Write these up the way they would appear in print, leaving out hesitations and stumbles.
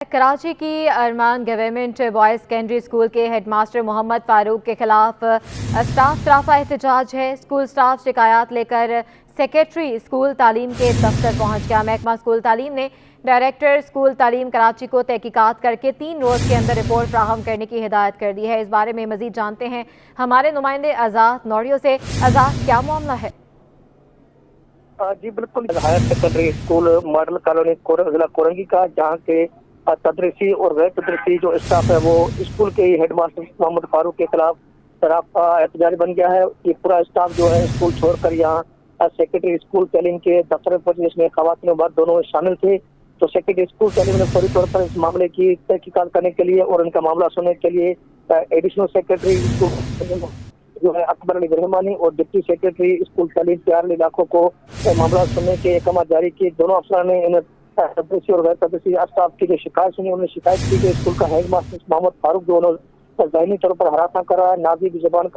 कराची की अरमान government boys secondary school के headmaster Mohammad Farooq के खिलाफ स्टाफ राफा एहतजाज है। स्कूल स्टाफ शिकायत लेकर सेक्रेटरी स्कूल तालीम के दफ्तर पहुंच गया। महकमा स्कूल तालीम ने डायरेक्टर स्कूल तालीम कराची को तहकीकात करके 3 रोज़ के अंदर रिपोर्ट फ्राहम करने की हिदायत कर दी है। इस बारे में मजीद जानते हैं हमारे नुमाइंदे आज़ाद नौड़ियों से। आज़ाद, क्या मामला है? जी बिल्कुल, higher secondary school model colony जिला कोरंगी का, जहाँ के तदरीसी और गैर तदरीसी जो स्टाफ है वो स्कूल के हेडमास्टर मोहम्मद फारूक के खिलाफ सराफा एहतजाज बन गया है। ये पूरा स्टाफ जो है स्कूल छोड़कर यहाँ सेक्रेटरी स्कूल तालीम के दफ्तर में पहुंचे, जिसमें खवातीन और मर्द दोनों शामिल थे। तो सेक्रेटरी स्कूल तालीम ने फौरी तौर पर इस मामले की तहकीकात करने के लिए और उनका मामला सुनने के लिए एडिशनल सेक्रेटरी स्कूल जो है अकबर अली रहमानी और डिप्टी सेक्रेटरी स्कूल तालीम के इलाकों को मामला सुनने के अहकाम जारी किए। दोनों अफसरान ने इन तदरीसी और गैर तदरीसी स्टाफ की जो शिकायत सुनी, उन्होंने शिकायत की कि स्कूल का हेडमास्टर मोहम्मद फारूक जो उन्होंने ज़हनी तौर पर हरासा कर रहा है, नाजीबा ज़बान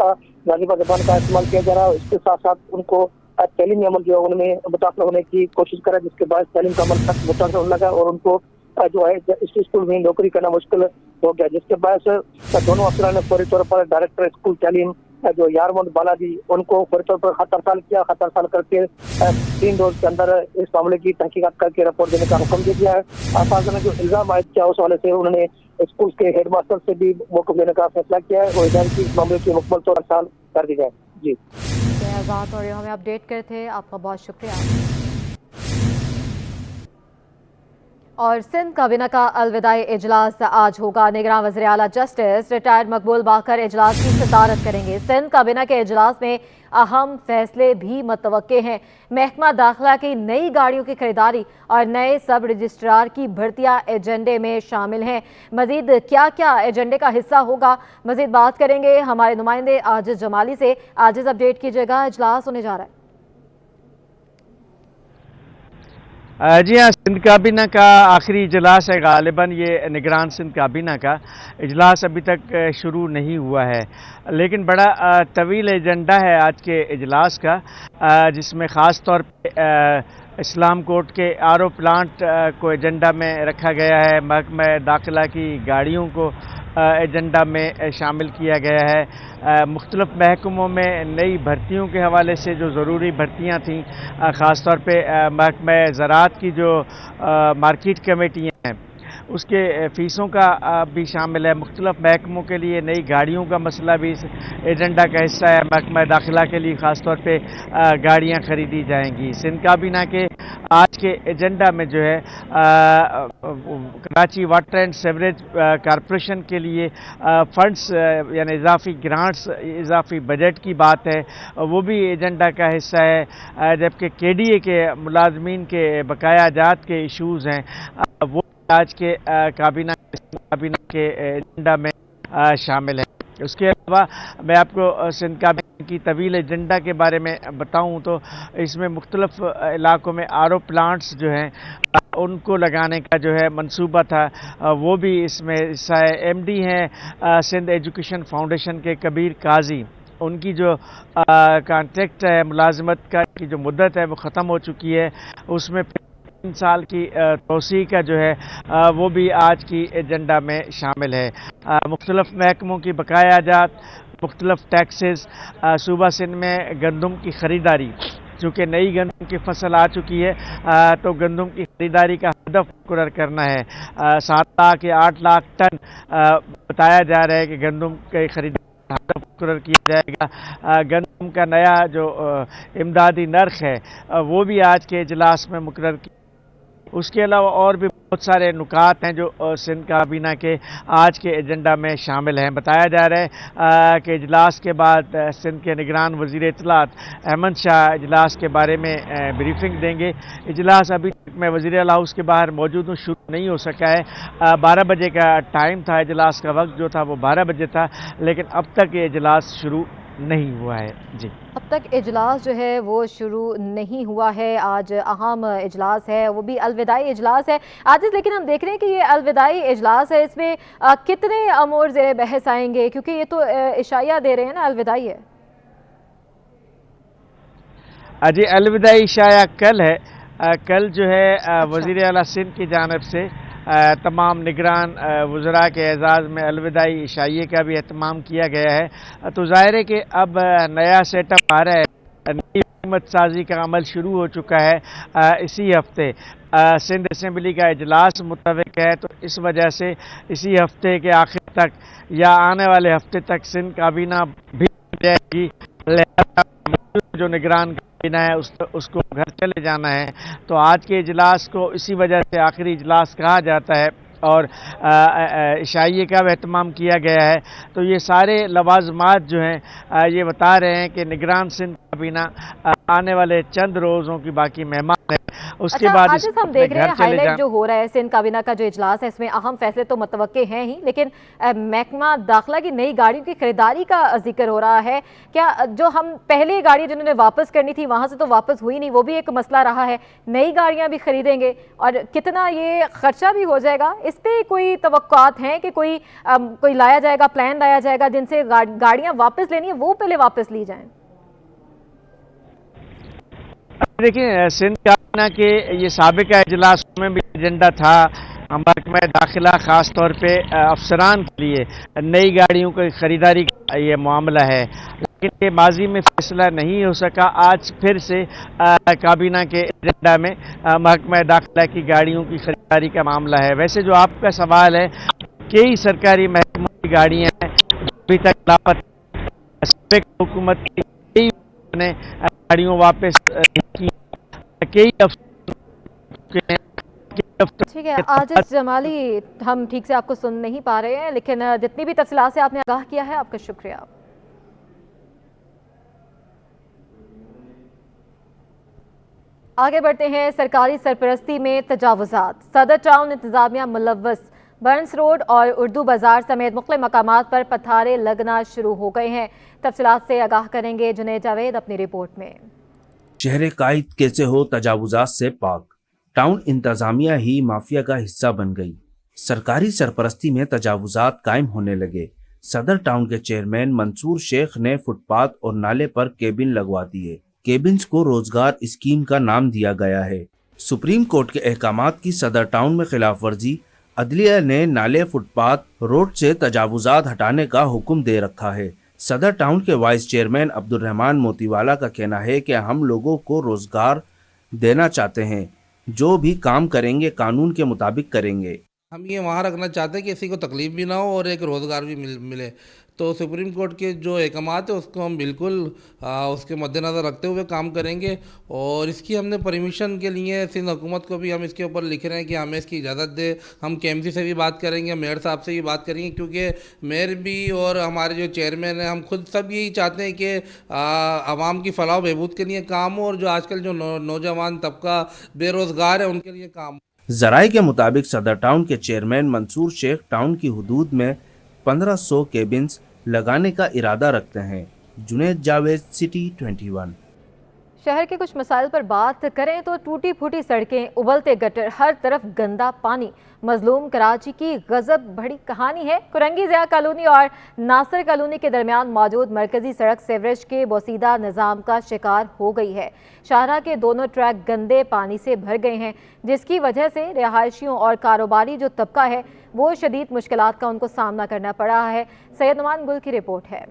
का इस्तेमाल किया जा रहा है। इसके साथ साथ उनको तालीमी अमल जो है उनमें मुताबिक होने की कोशिश करा, जिसके बाद तालीम का अमल तक मुतासर होने लगा और उनको जो है इस स्कूल में नौकरी करना मुश्किल हो गया, जिसके बाद दोनों अफसरान ने फौरी तौर पर डायरेक्टर स्कूल तालीम जो यारमंद बालाजी उनको फौरी तौर पर खत अरसाल किया। खत अरसाल करके 3 रोज के अंदर इस मामले की तहकीकात करके रिपोर्ट देने का हुक्म दे दिया है। असातिज़ा ने जो इल्जाम आयद किया उस हवाले से उन्होंने स्कूल के हेडमास्टर से भी मौक़िफ़ लेने का फैसला किया है और हिदायत की इस मामले की मुकम्मल तौर पर अरसाल कर दी जाए। जी आज़ाद और हमें अपडेट करते थे, आपका बहुत शुक्रिया। और सिंध काबीना का अलविदाई इजलास आज होगा। निगरान वज़ीर आला जस्टिस रिटायर्ड मकबूल बाकर इजलास की सदारत करेंगे। सिंध काबीना के इजलास में अहम फैसले भी मुतवक्के हैं। महकमा दाखिला की नई गाड़ियों की खरीदारी और नए सब रजिस्ट्रार की भर्तियां एजेंडे में शामिल हैं। मजीद क्या क्या एजेंडे का हिस्सा होगा, मजीद बात करेंगे हमारे नुमाइंदे आजिज़ जमाली से। आजिज़, अपडेट कीजिएगा, इजलास होने जा रहा है। जी हाँ, सिंध काबीना का आखिरी इजलास है। गालिबन ये निगरान सिंध काबीना का इजलास अभी तक शुरू नहीं हुआ है, लेकिन बड़ा तवील एजेंडा है आज के इजलास का, जिसमें ख़ास तौर पे इस्लाम कोर्ट के आरओ प्लांट को एजेंडा में रखा गया है। महकमा दाखिला की गाड़ियों को एजेंडा में शामिल किया गया है। मुख्तलिफ महकमों में नई भर्तियों के हवाले से जो ज़रूरी भर्तियां थीं, ख़ास तौर पे महकमा ज़राअत की जो मार्केट कमेटियां हैं उसके फ़ीसों का भी शामिल है। मुख्तलिफ महकमों के लिए नई गाड़ियों का मसला भी इस एजेंडा का हिस्सा है। महकमा दाखिला के लिए ख़ास तौर पे गाड़ियाँ ख़रीदी जाएंगी। सिंध काबीना के आज के एजेंडा में जो है Karachi water and sewerage corporation के लिए फंड्स यानी इजाफी ग्रांट्स, इजाफी बजट की बात है, वो भी एजेंडा का हिस्सा है। जबकि केडीए के मुलाजमीन के बकाया जात के इशूज़ हैं, वो आज के काबीना के एजेंडा में शामिल है। उसके अलावा मैं आपको सिंध काबीना की तवील एजेंडा के बारे में बताऊं तो इसमें मुख्तलिफ इलाकों में आरओ प्लांट्स जो हैं उनको लगाने का जो है मंसूबा था, वो भी इसमें हिस्सा है। एमडी हैं सिंध एजुकेशन फाउंडेशन के कबीर काजी, उनकी जो कॉन्ट्रैक्ट है मुलाजमत का की जो मुद्दत है वो ख़त्म हो चुकी है। उसमें 3 साल की तोसी का जो है वो भी आज की एजेंडा में शामिल है। मुख्तलिफ महकमों की बकाया जात, मुख्तलिफ टैक्सेस, सूबा सिंध में गंदम की ख़रीदारी, चूँकि नई गंदम की फसल आ चुकी है तो गंदम की ख़रीदारी का हदफ मुकर्रर करना है। 7 लाख या 8 लाख टन बताया जा रहा है कि गंदम की खरीदारी हदफ मुकर्रर किया जाएगा। गंदम का नया जो इमदादी नर्ख है वो भी आज के इजलास में मुकर्रर किया। उसके अलावा और भी बहुत सारे नुकात हैं जो सिंध काबीना के आज के एजेंडा में शामिल हैं। बताया जा रहा है कि इजलास के बाद सिंध के निगरान वज़ीर इत्तलात अहमद शाह इजलास के बारे में ब्रीफिंग देंगे। इजलास अभी तक मैं वज़ीर आला हाउस के बाहर मौजूद हूँ, शुरू नहीं हो सका है। 12 बजे का टाइम था, इजलास का वक्त जो था वो 12 बजे था, लेकिन अब तक ये इजलास शुरू नहीं हुआ है। जी, अब तक इजलास जो है वो शुरू नहीं हुआ है। आज अहम इजलास है, वो भी अलविदाई इजलास है आज। लेकिन हम देख रहे हैं कि ये अलविदाई इजलास है, इसमें कितने अमूर ज़ेर बहस आएंगे, क्योंकि ये तो इशाया दे रहे हैं ना, अलविदाई है। जी, अलविदाई इशाया कल है। कल जो है वज़ीर आला सिंध की जानिब से तमाम निगरान वज़रा के एजाज़ में अलविदाई इशाइये का भी एहतमाम किया गया है। तो ज़ाहिर है कि अब नया सेटअप आ रहा है, नई हुकूमत साजी का अमल शुरू हो चुका है। इसी हफ्ते सिंध असम्बली का इजलास मुतवक्क है, तो इस वजह से इसी हफ्ते के आखिर तक या आने वाले हफ्ते तक सिंध काबीना भी जाएगी। जो निगरान काबीना है उसको घर चले जाना है। तो आज के इजलास को इसी वजह से आखिरी इजलास कहा जाता है और इशाइये का भी एहतमाम किया गया है। तो ये सारे लवाजमात जो हैं ये बता रहे हैं कि निगरान सिंध काबीना आने वाले चंद रोज़ों की बाकी मेहमान है। उसके बाद आज हम देख रहे हैं हाईलाइट जो हो रहा है सिंध काबीना का जो इजलास है, इसमें अहम फैसले तो मुतवक्के हैं ही, लेकिन महकमा दाखिला की नई गाड़ियों की खरीदारी का जिक्र हो रहा है। क्या जो हम पहले गाड़ी जिन्होंने वापस करनी थी वहां से तो वापस हुई नहीं, वो भी एक मसला रहा है। नई गाड़ियां भी खरीदेंगे और कितना ये खर्चा भी हो जाएगा, इस पे कोई तवक्कुआत हैं कि कोई लाया जाएगा, प्लान लाया जाएगा जिनसे गाड़ियां वापस लेनी है वो पहले वापस ली जाएं? देखिए, सिंध काबीना के ये साबिका इजलास में भी एजेंडा था महकमा दाखिला ख़ास तौर पे अफसरान के लिए नई गाड़ियों की ख़रीदारी का ये मामला है, लेकिन ये माजी में फैसला नहीं हो सका। आज फिर से काबीना के एजेंडा में महकमा दाखिला की गाड़ियों की खरीदारी का मामला है। वैसे जो आपका सवाल है, कई सरकारी महकमों की गाड़ियाँ हैं अभी तक लापता, हुकूमत की कई ने गाड़ियों वापस की, कई ठीक है आजिज जमाली, हम ठीक से आपको सुन नहीं पा रहे हैं, लेकिन जितनी भी तफसीलात से आपने आगाह किया है आपका शुक्रिया। आगे बढ़ते हैं। सरकारी सरपरस्ती में तजावुजात, सदर टाउन इंतजामिया मुलव्वस, बर्न्स रोड और उर्दू बाजार समेत मुख्तलिफ मकामात पर पथारे लगना शुरू हो गए हैं। तफसीलात से आगाह करेंगे जुनैद जावेद अपनी रिपोर्ट में। शहर कायद कैसे हो तजावुजात से पाक, टाउन इंतजामिया ही माफिया का हिस्सा बन गई। सरकारी सरपरस्ती में तजावुजात कायम होने लगे। सदर टाउन के चेयरमैन मंसूर शेख ने फुटपाथ और नाले पर केबिन लगवा दिए। केबिन्स को रोजगार स्कीम का नाम दिया गया है। सुप्रीम कोर्ट के अहकामात की सदर टाउन में खिलाफ वर्जी, अदलिया ने नाले, फुटपाथ, रोड से तजावुजात हटाने का हुक्म दे रखा है। सदर टाउन के वाइस चेयरमैन अब्दुर्रहमान मोतीवाला का कहना है कि हम लोगों को रोजगार देना चाहते हैं, जो भी काम करेंगे कानून के मुताबिक करेंगे। हम ये वहाँ रखना चाहते हैं कि किसी को तकलीफ भी ना हो और एक रोज़गार भी मिले। तो सुप्रीम कोर्ट के जो अहकामात है उसको हम बिल्कुल उसके मद्देनज़र रखते हुए काम करेंगे। और इसकी हमने परमिशन के लिए सिंध हुकूमत को भी हम इसके ऊपर लिख रहे हैं कि हमें इसकी इजाज़त दे। हम KMC से भी बात करेंगे, मेयर साहब से भी बात करेंगे, क्योंकि मेयर भी और हमारे जो चेयरमैन हैं, हम खुद सब यही चाहते हैं कि आवाम की फलाह बहबूद के लिए काम हो और जो आजकल जो नौजवान तबका बेरोज़गार है उनके लिए काम। ज़राए के मुताबिक सदर टाउन के चेयरमैन मंसूर शेख टाउन की हुदूद में 1500 केबिन्स लगाने का इरादा रखते हैं। जुनैद जावेद, सिटी 21। शहर के कुछ मसाइल पर बात करें तो टूटी फूटी सड़कें, उबलते गटर, हर तरफ गंदा पानी, मजलूम कराची की गजब भरी कहानी है। कुरंगी ज़िया कॉलोनी और नासिर कॉलोनी के दरमियान मौजूद मरकजी सड़क सीवरेज के बोसीदा निज़ाम का शिकार हो गई है। शाहरा के दोनों ट्रैक गंदे पानी से भर गए हैं, जिसकी वजह से रिहायशियों और कारोबारी जो तबका है वो शदीद मुश्किलात का उनको सामना करना पड़ रहा है। सैयद नुमान गुल की रिपोर्ट है।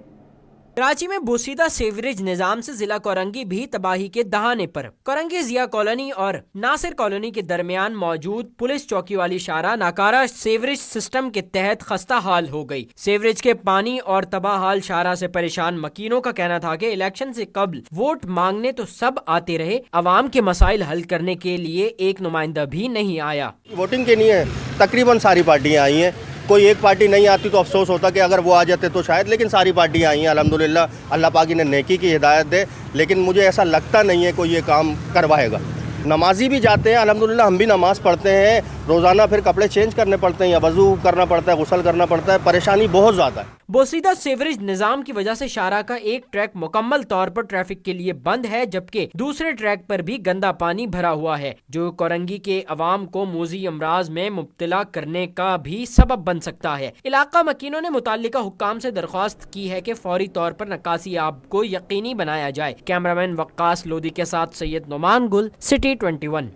कराची में बोसीदा सीवरेज निजाम से जिला कोरंगी भी तबाही के दहाने पर। कोरंगी ज़िया कॉलोनी और नासिर कॉलोनी के दरमियान मौजूद पुलिस चौकी वाली शारा नाकारा सीवरेज सिस्टम के तहत खस्ता हाल हो गई। सीवरेज के पानी और तबाह हाल शारा से परेशान मकीनों का कहना था कि इलेक्शन से कबल वोट मांगने तो सब आते रहे, अवाम के मसाइल हल करने के लिए एक नुमाइंदा भी नहीं आया। वोटिंग के लिए तकरीबन सारी पार्टियां आई हैं, कोई एक पार्टी नहीं आती तो अफसोस होता कि अगर वो आ जाते तो शायद, लेकिन सारी पार्टियां आई हैं। अल्हम्दुलिल्लाह, अल्लाह पाक ने नेकी की हिदायत दे, लेकिन मुझे ऐसा लगता नहीं है कोई ये काम करवाएगा। नमाजी भी जाते हैं, अल्हम्दुलिल्लाह हम भी नमाज पढ़ते हैं रोज़ाना, फिर कपड़े चेंज करने पड़ते हैं या वज़ू करना पड़ता है, गुस्ल करना पड़ता है, परेशानी बहुत ज़्यादा है। बोसीदा सीवरेज निजाम की वजह से शारा का एक ट्रैक मुकम्मल तौर पर ट्रैफिक के लिए बंद है, जबकि दूसरे ट्रैक पर भी गंदा पानी भरा हुआ है, जो कोरंगी के अवाम को मोजी अमराज में मुब्तला करने का भी सबब बन सकता है। इलाका मकीनों ने मुताल्लिका हुक्काम से दरख्वास्त की है कि फौरी तौर पर नकासी आब को यकीनी बनाया जाए। कैमरामैन वक्कास लोधी के साथ सैयद नुमान गुल, सिटी 21।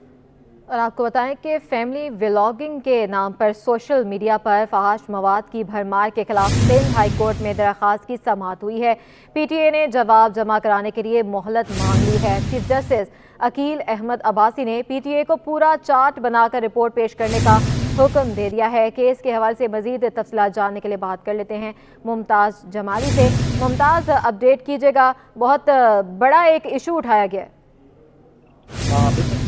और आपको बताएं कि फैमिली व्लॉगिंग के नाम पर सोशल मीडिया पर फहाश मवाद की भरमार के खिलाफ सिंध हाई कोर्ट में दरख्वास्त की समाअत हुई है। पीटीए ने जवाब जमा कराने के लिए मोहलत मांग ली है। चीफ जस्टिस अकील अहमद अब्बासी ने पीटीए को पूरा चार्ट बनाकर रिपोर्ट पेश करने का हुक्म दे दिया है। केस के हवाले से मजीद तफसीलात जानने के लिए बात कर लेते हैं मुमताज़ जमाली से। मुमताज़, अपडेट कीजिएगा, बहुत बड़ा एक इशू उठाया गया है।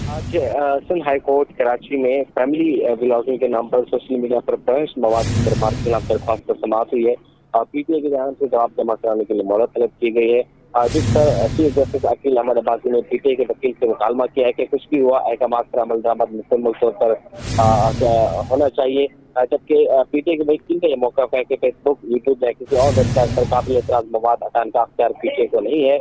आज सिंध हाई कोर्ट कराची में फैमिली व्लॉगिंग के नाम पर सोशल मीडिया पर बहस मवाद की भरमार के खिलाफ दरख्वास्त पर समाअत हुई है। पीटीए की जानिब से जवाब जमा कराने के लिए मोहलत तलब की गई है, जिस पर चीफ जस्टिस अकील अहमद अब्बासी ने पीटीए के वकील से मुकालमा किया है कि कुछ भी हुआ अहकाम पर अमल दरामद मुकम्मल तौर पर होना चाहिए। जबकि पीटीए के वकील का यह मौक़िफ़ है कि फेसबुक, यूट्यूब या किसी और वेबसाइट पर काबिल एतराज़ मवाद हटाने का अख्तियार पीटीए को नहीं है।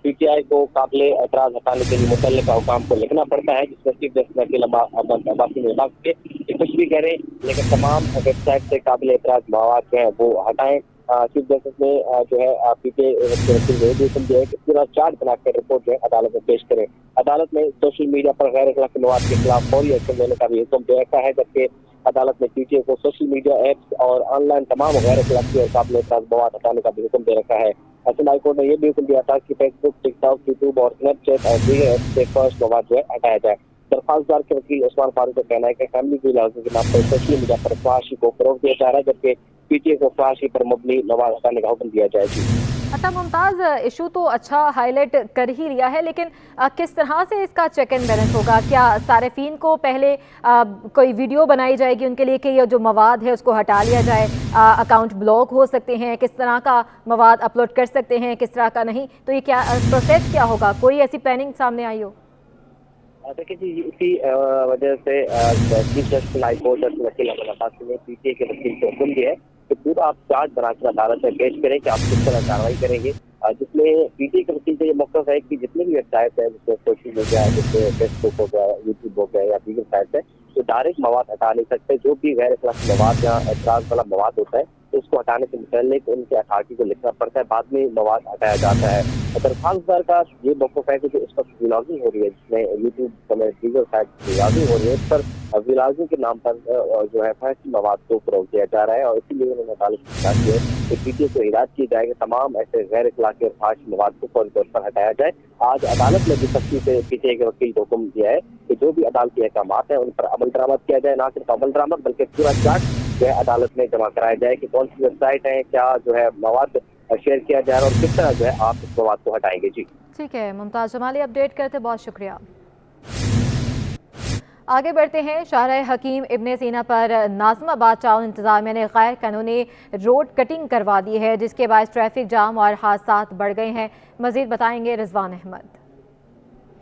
पीटीआई को काबिल एतराज़ हटाने के लिए मुतल्लिक़ा हुकाम को लिखना पड़ता है, जिसमें चीफ जस्टिस अकील अहमद अब्बासी ने बात की कि कुछ भी करें लेकिन तमाम वेबसाइट से काबिल एतराज़ मवाद जो है वो हटाएं। चीफ जस्टिस ने जो है पीटीए हुक्म दिया है कि पूरा चार्ट बनाकर रिपोर्ट जो है अदालत में पेश करें। अदालत ने सोशल मीडिया पर गैर अखलाकी मवाद के खिलाफ फौरी एक्शन लेने का भी हुक्म दे रखा है, जबकि अदालत ने पीटीए को सोशल मीडिया ऐप्स और ऑनलाइन तमाम गैर अखलाकी और काबिल एतराज़ मवाद हटाने का भी हुक्म दे रखा है। सिंध हाई कोर्ट ने यह भी हुक्म दिया था कि फेसबुक, टिकटॉक, यूट्यूब और स्नैपचैट और दीगर ऐप्स से फर्स्ट मवाद जो है हटाया जाए। दरख्वास्तदार के वकील उस्मान फारूक का कहना है कि फैमिली व्लॉगिंग के नाम पर सोशल मीडिया पर फहाशी को फरोग दिया जा रहा है, जबकि पीटीए को फहाशी पर मबनी मवाद हटाने का हुक्म दिया जाए। अच्छा मुमताज़, इशू तो अच्छा हाईलाइट कर ही लिया है, लेकिन किस तरह से इसका चेक एंड बैलेंस होगा? क्या सारिफीन को पहले कोई वीडियो बनाई जाएगी उनके लिए कि ये जो मवाद है उसको हटा लिया जाए? अकाउंट ब्लॉक हो सकते हैं, किस तरह का मवाद अपलोड कर सकते हैं, किस तरह का नहीं? तो ये क्या प्रोसेस क्या होगा? कोई ऐसी प्लानिंग सामने आई हो? देखिए जी, इसी वजह से chief justice high court Akeel Ahmed Abbasi ने पीटीए के वकील को हुक्म दिया है कि पूरा आप चार्ज बनाकर अदालत में पेश करें कि आप किस तरह कार्रवाई करेंगे, जिसमें पीटीए के वकील का ये मौक़िफ़ है कि जितनी भी वेबसाइट है, जिसमें सोशल मीडिया है, जैसे फेसबुक हो गया, यूट्यूब हो गया या दीगर साइट है, तो डायरेक्ट मवाद हटा नहीं सकते। जो भी गैर अखलाकी मवाद या एतराज़ वाला मवाद होता है तो उसको हटाने से मुतल्लिक़ उनके अथॉरिटी को लिखना पड़ता है, बाद में मवाद हटाया जाता है। दरख्वास्तदार का ये मौक़िफ़ है कि जो इस वक्त व्लॉगिंग हो रही है, जिसमें यूट्यूब समेत दीगर साइट व्लॉगिंग हो रही है, इस पर व्लॉगिंग के नाम पर जो है फहशी मवाद को फरोग दिया जा रहा है, और इसीलिए उन्होंने अदालत से कहा है कि पीटीए को हिदायत की जाए कि तमाम ऐसे गैर अखलाकी और फहाशी मवाद को फौरी तौर पर हटाया जाए। आज अदालत ने भी सख्ती से पीटीए के वकील को हुक्म दिया है कि जो भी अदालती अहकाम है उन पर अमल दरामद किया जाए, ना सिर्फ अमल दरामद बल्कि पूरा चार्ट जो है अदालत में जमा कराया जाए कि कौन सी वेबसाइट है, क्या जो है मवाद शेयर किया जा रहा है और किस तरह जो है आप इस मवाद को हटाएंगे। जी ठीक है मुमताज़ जमाली, अपडेट करते बहुत शुक्रिया। आगे बढ़ते हैं। शाहराह हकीम इब्ने सीना पर नाज़िमाबाद टाउन इंतज़ामिया ने गैर कानूनी रोड कटिंग करवा दी है, जिसके बाद ट्रैफिक जाम और हादसात बढ़ गए हैं। मज़ीद बताएंगे रिजवान अहमद।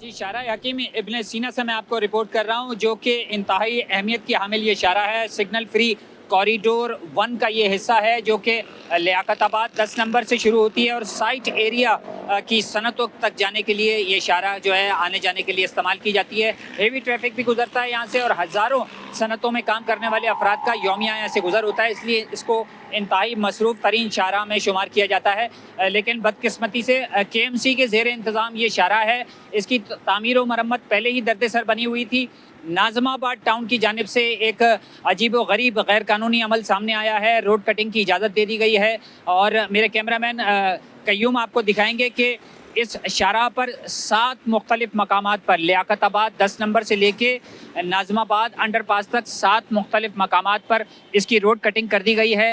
जी, शाहराह हकीम इब्ने सीना से मैं आपको रिपोर्ट कर रहा हूँ, जो कि इंतहाई अहमियत की हामिल ये शाहराह है। सिग्नल फ्री कॉरिडोर 1 का ये हिस्सा है, जो कि लियाकताबाद 10 नंबर से शुरू होती है और साइट एरिया की सनतों तक जाने के लिए ये शाहराह जो है आने जाने के लिए इस्तेमाल की जाती है। हेवी ट्रैफिक भी गुजरता है यहाँ से और हज़ारों सनतों में काम करने वाले अफराद का यौमिया यहाँ से गुजर होता है, इसलिए इसको इंतहाई मसरूफ़ तरीन शाहराह में शुमार किया जाता है। लेकिन बदकिस्मती से KMC के ज़ेर इंतज़ाम ये शाहराह है, इसकी तामीर व मरम्मत पहले ही दर्द-ए-सर बनी हुई थी। नाज़िमाबाद टाउन की जानिब से एक अजीब व गरीब गैर कानूनी अमल सामने आया है, रोड कटिंग की इजाज़त दे दी गई है और मेरे कैमरामैन कय्यूम आपको दिखाएंगे कि इस शाहराह पर 7 मुख्तलिफ मकामात पर लियाकताबाद 10 नंबर से लेके नाज़िमाबाद अंडरपास तक 7 मुख्तलिफ मकामात पर इसकी रोड कटिंग कर दी गई है।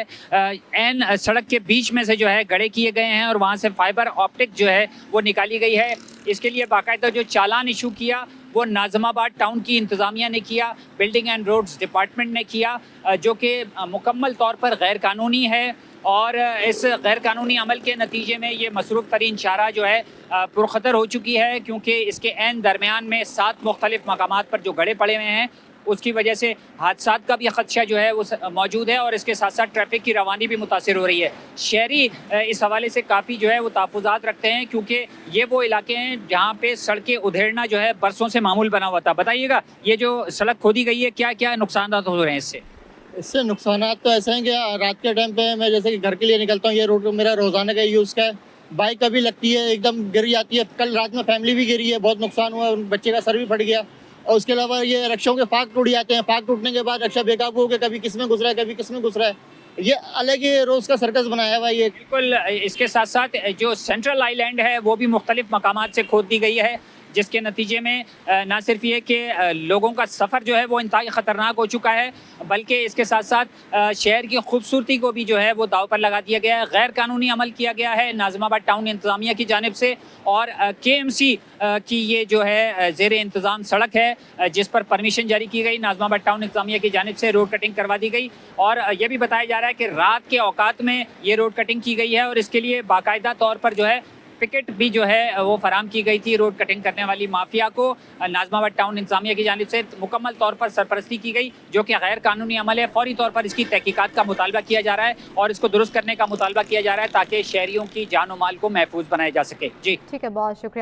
एन सड़क के बीच में से जो है गड़े किए गए हैं और वहाँ से फाइबर ऑप्टिक जो है वो निकाली गई है। इसके लिए बाकायदा जो चालान इशू किया वो नाज़िमाबाद टाउन की इंतज़ामिया ने किया, बिल्डिंग एंड रोड्स डिपार्टमेंट ने किया, जो कि मुकम्मल तौर पर गैर कानूनी है। और इस गैर कानूनी अमल के नतीजे में ये मसरूफ़ तरीन शाहराह जो है पुरखतर हो चुकी है, क्योंकि इसके ऐन दरमियान में 7 मुख्तलिफ मकामात पर जो गड़े पड़े हुए हैं उसकी वजह से हादसात का भी ख़दशा जो है वो मौजूद है और इसके साथ साथ ट्रैफिक की रवानी भी मुतासिर हो रही है। शहरी इस हवाले से काफ़ी जो है वो तहफ़्फ़ुज़ात रखते हैं, क्योंकि ये वो इलाके हैं जहाँ पे सड़कें उधेड़ना जो है बरसों से मामूल बना हुआ था। बताइएगा, ये जो सड़क खोदी गई है क्या क्या नुकसान हो रहे हैं इससे? इससे नुकसानात तो ऐसे हैं कि रात के टाइम पे मैं जैसे कि घर के लिए निकलता हूँ, ये रोड मेरा रोज़ाना का यूज़ का है, बाइक कभी लगती है एकदम गिर जाती है। कल रात में फैमिली भी गिरी है, बहुत नुकसान हुआ, बच्चे का सर भी फट गया। और उसके अलावा ये रक्षों के फाक टूट जाते हैं, फाक टूटने के बाद रक्षा बेकाबू होकर कभी किस में घुस रहा है, कभी किस में घुस रहा है। ये अलग ही रोज का सर्कस बनाया हुआ है ये। बिल्कुल, इसके साथ साथ जो सेंट्रल आइलैंड है वो भी मुख्तलिफ मकामात से खोद दी गई है, जिसके नतीजे में ना सिर्फ ये कि लोगों का सफ़र जो है वो इंतहाई ख़तरनाक हो चुका है, बल्कि इसके साथ साथ शहर की खूबसूरती को भी जो है वो दाव पर लगा दिया गया है। गैर कानूनी अमल किया गया है नाज़िमाबाद टाउन इंतज़ामिया की जानिब से, और KMC की ये जो है ज़ेर इंतज़ाम सड़क है जिस पर परमिशन जारी की गई, नाज़िमाबाद टाउन इंतज़ामिया की जानिब से रोड कटिंग करवा दी गई। और ये भी बताया जा रहा है कि रात के औकात में ये रोड कटिंग की गई है और इसके लिए बाकायदा तौर पर जो है टिकट भी जो है वो फराम की गई थी। रोड कटिंग करने वाली माफिया को नाज़िमाबाद टाउन इंतज़ामिया की जानिब से मुकम्मल तौर पर सरपरस्ती की गई, जो कि गैर कानूनी अमल है। फौरी तौर पर इसकी तहकीकात का मुतालबा किया जा रहा है और इसको दुरुस्त करने का मुतालबा किया जा रहा है ताकि शहरियों की जान और माल को महफूज बनाया जा सके। जी ठीक है, बहुत शुक्रिया।